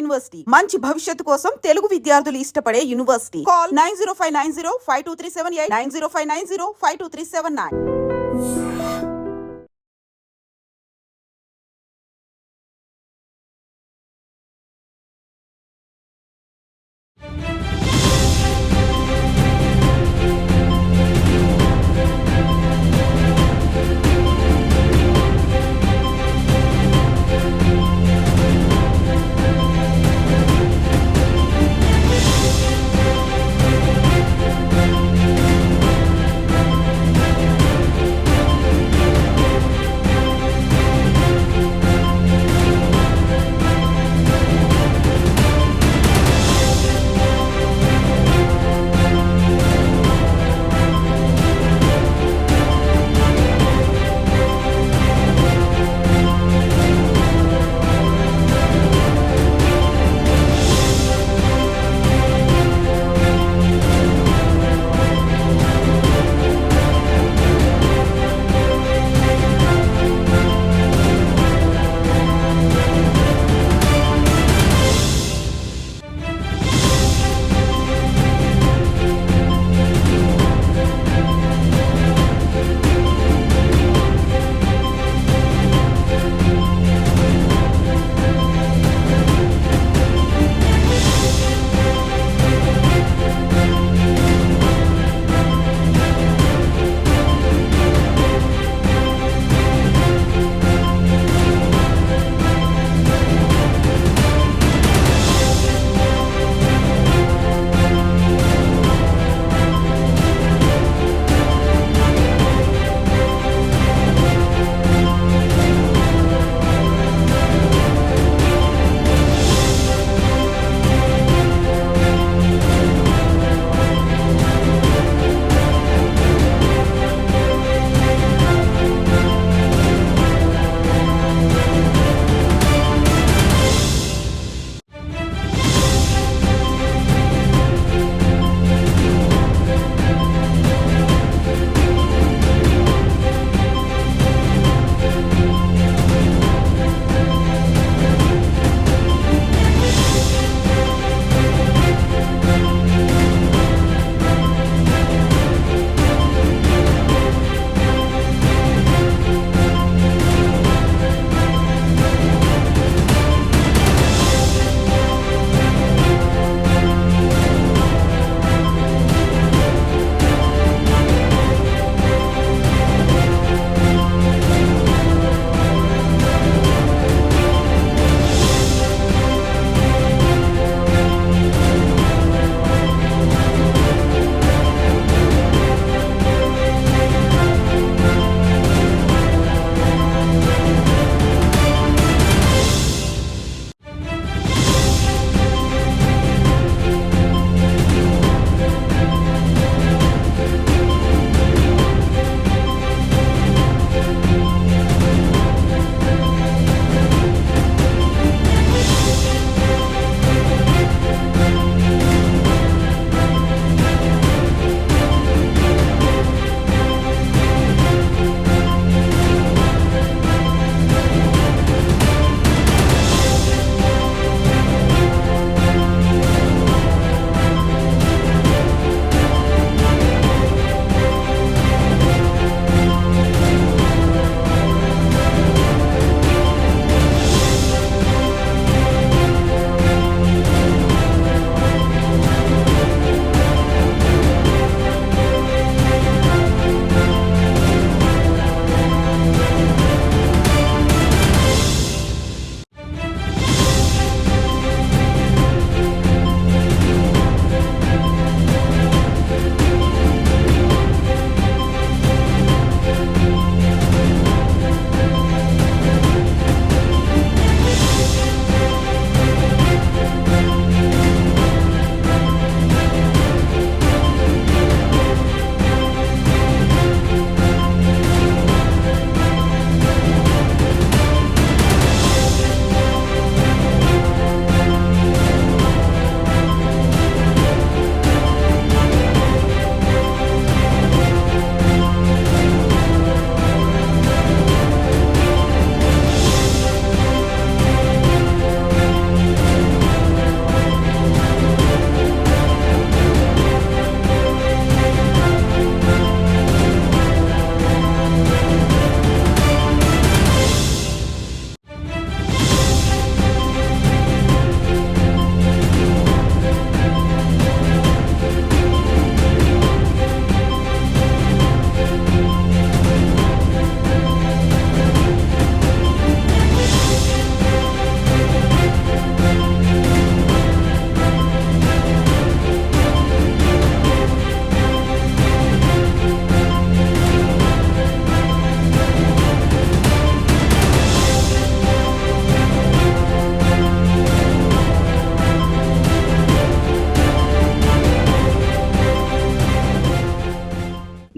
University మంచి భవిష్యత్తు కోసం తెలుగు విద్యార్థులు ఇష్టపడే యూనివర్సిటీ. కాల్ 9059052378 9059052379.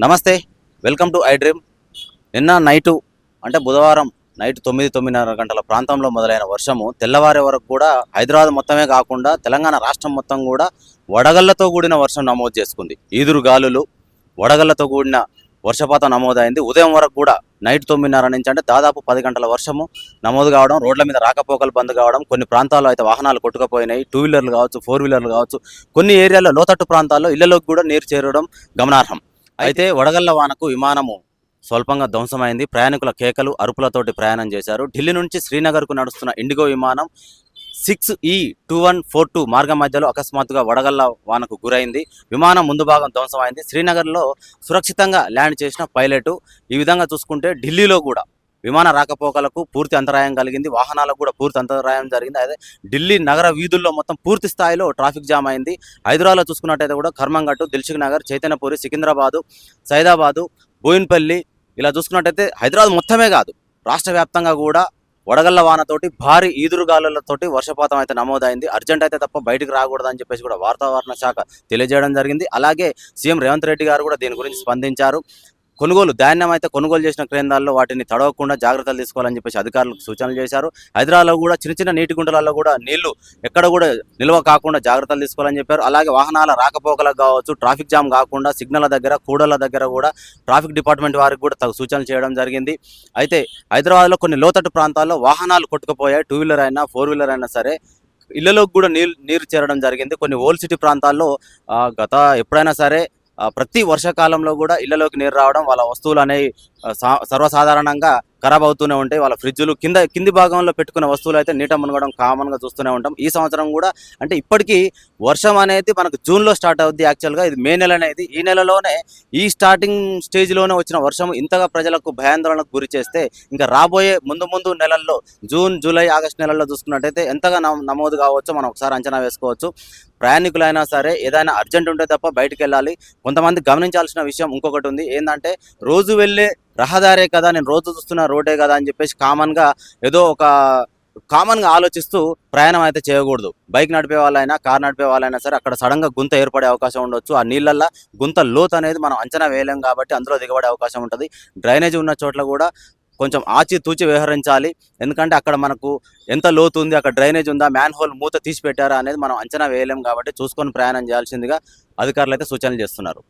నమస్తే, వెల్కమ్ టు ఐ డ్రీమ్. నిన్న నైటు అంటే బుధవారం నైట్ 9-9:30 గంటల ప్రాంతంలో మొదలైన వర్షము తెల్లవారే వరకు కూడా హైదరాబాద్ మొత్తమే కాకుండా తెలంగాణ రాష్ట్రం మొత్తం కూడా వడగళ్లతో కూడిన వర్షం నమోదు చేసుకుంది. ఈదురు గాలులు, వడగళ్లతో కూడిన వర్షపాతం నమోదైంది. ఉదయం వరకు కూడా నైట్ 9:30 నుంచి అంటే దాదాపు 10 గంటల వర్షము నమోదు కావడం, రోడ్ల మీద రాకపోకలు బంద్ కావడం, కొన్ని ప్రాంతాల్లో అయితే వాహనాలు కొట్టుకుపోయినాయి. 2 వీలర్లు కావచ్చు, 4 వీలర్లు కావచ్చు, కొన్ని ఏరియాల్లో లోతట్టు ప్రాంతాల్లో ఇళ్లలోకి కూడా నీరు చేరడం గమనార్హం. అయితే వడగళ్ల వానకు విమానము స్వల్పంగా ధ్వంసమైంది. ప్రయాణికుల కేకలు, అరుపులతోటి ప్రయాణం చేశారు. ఢిల్లీ నుంచి శ్రీనగర్కు నడుస్తున్న ఇండిగో విమానం 6E2142 మార్గం మధ్యలో అకస్మాత్తుగా వడగళ్ల వానకు గురైంది. విమానం ముందు భాగం ధ్వంసమైంది. శ్రీనగర్లో సురక్షితంగా ల్యాండ్ చేసిన పైలట్. ఈ విధంగా చూసుకుంటే ఢిల్లీలో కూడా విమాన రాకపోకలకు పూర్తి అంతరాయం కలిగింది. వాహనాలకు కూడా పూర్తి అంతరాయం జరిగింది. అదే ఢిల్లీ నగర వీధుల్లో మొత్తం పూర్తి స్థాయిలో ట్రాఫిక్ జామ్ అయింది. హైదరాబాద్లో చూసుకున్నట్టయితే కూడా కర్మంఘట్, దిల్సుఖ్ నగర్, చైతన్యపురి, సికింద్రాబాదు, సైదాబాదు, బోయిన్పల్లి ఇలా చూసుకున్నట్టయితే హైదరాబాద్ మొత్తమే కాదు రాష్ట్ర వ్యాప్తంగా కూడా వడగళ్ల వానతోటి భారీ ఈదురుగాలులతోటి వర్షపాతం అయితే నమోదైంది. అర్జెంట్ అయితే తప్ప బయటికి రాకూడదని చెప్పేసి కూడా వాతావరణ శాఖ తెలియజేయడం జరిగింది. అలాగే సీఎం రేవంత్ రెడ్డి గారు కూడా దీని గురించి స్పందించారు. ధాన్యం అయితే కొనుగోలు చేసిన కేంద్రాల్లో వాటిని తడవకుండా జాగ్రత్తలు తీసుకోవాలని చెప్పేసి అధికారులకు సూచనలు చేశారు. హైదరాబాద్లో కూడా చిన్న చిన్న నీటి గుంటలలో కూడా నీళ్లు ఎక్కడ కూడా నిల్వ కాకుండా జాగ్రత్తలు తీసుకోవాలని చెప్పారు. అలాగే వాహనాల రాకపోకలకు కావచ్చు, ట్రాఫిక్ జామ్ కాకుండా సిగ్నల్ దగ్గర, కూడళ్ల దగ్గర కూడా ట్రాఫిక్ డిపార్ట్మెంట్ వారికి కూడా తగు సూచనలు చేయడం జరిగింది. అయితే హైదరాబాద్లో కొన్ని లోతట్టు ప్రాంతాల్లో వాహనాలు కొట్టుకుపోయాయి. 2 వీలర్ అయినా 4 వీలర్ అయినా సరే ఇళ్లలోకి కూడా నీరు చేరడం జరిగింది. కొన్ని ఓల్డ్ సిటీ ప్రాంతాల్లో ఎప్పుడైనా సరే ప్రతి వర్షాకాలంలో కూడా ఇళ్లలోకి నీరు రావడం, వాళ్ళ వస్తువులు అనేవి సర్వసాధారణంగా ఖరాబ్ అవుతూనే ఉంటాయి. వాళ్ళ ఫ్రిడ్జ్లు కింది భాగంలో పెట్టుకునే వస్తువులు అయితే నీట మునగడం కామన్గా చూస్తూనే ఉంటాం. ఈ సంవత్సరం కూడా అంటే ఇప్పటికీ వర్షం అనేది మనకు జూన్లో స్టార్ట్ అవుద్ది. యాక్చువల్గా ఇది మే నెల అనేది. ఈ నెలలోనే ఈ స్టార్టింగ్ స్టేజ్లోనే వచ్చిన వర్షం ఇంతగా ప్రజలకు భయాందోళనకు గురి చేస్తే ఇంకా రాబోయే ముందు నెలల్లో జూన్, జూలై, ఆగస్టు నెలల్లో చూసుకున్నట్టయితే ఎంతగా నమోదు కావచ్చో మనం ఒకసారి అంచనా వేసుకోవచ్చు. ప్రయాణికులైనా సరే ఏదైనా అర్జెంట్ ఉంటే తప్ప బయటికి వెళ్ళాలి. కొంతమంది గమనించాల్సిన విషయం ఇంకొకటి ఉంది. ఏంటంటే రోజు వెళ్ళే రహదారే కదా, నేను రోజు చూస్తున్న రోడ్డే కదా అని చెప్పేసి కామన్గా ఆలోచిస్తూ ప్రయాణం అయితే చేయకూడదు. బైక్ నడిపే వాళ్ళైనా, కార్ నడిపే వాళ్ళైనా సరే అక్కడ సడన్గా గుంత ఏర్పడే అవకాశం ఉండొచ్చు. ఆ నీళ్ళల్లో గుంత లోతు అనేది మనం అంచనా వేయలేం కాబట్టి అందులో దిగబడే అవకాశం ఉంటుంది. డ్రైనేజ్ ఉన్న చోట్ల కూడా కొంచెం ఆచితూచి వ్యవహరించాలి. ఎందుకంటే అక్కడ మనకు ఎంత లోతు ఉంది, అక్కడ డ్రైనేజ్ ఉందా, మ్యాన్ హోల్ మూత తీసి పెట్టారా అనేది మనం అంచనా వేయలేం కాబట్టి చూసుకొని ప్రయాణం చేయాల్సిందిగా అధికారులు అయితే సూచనలు చేస్తున్నారు.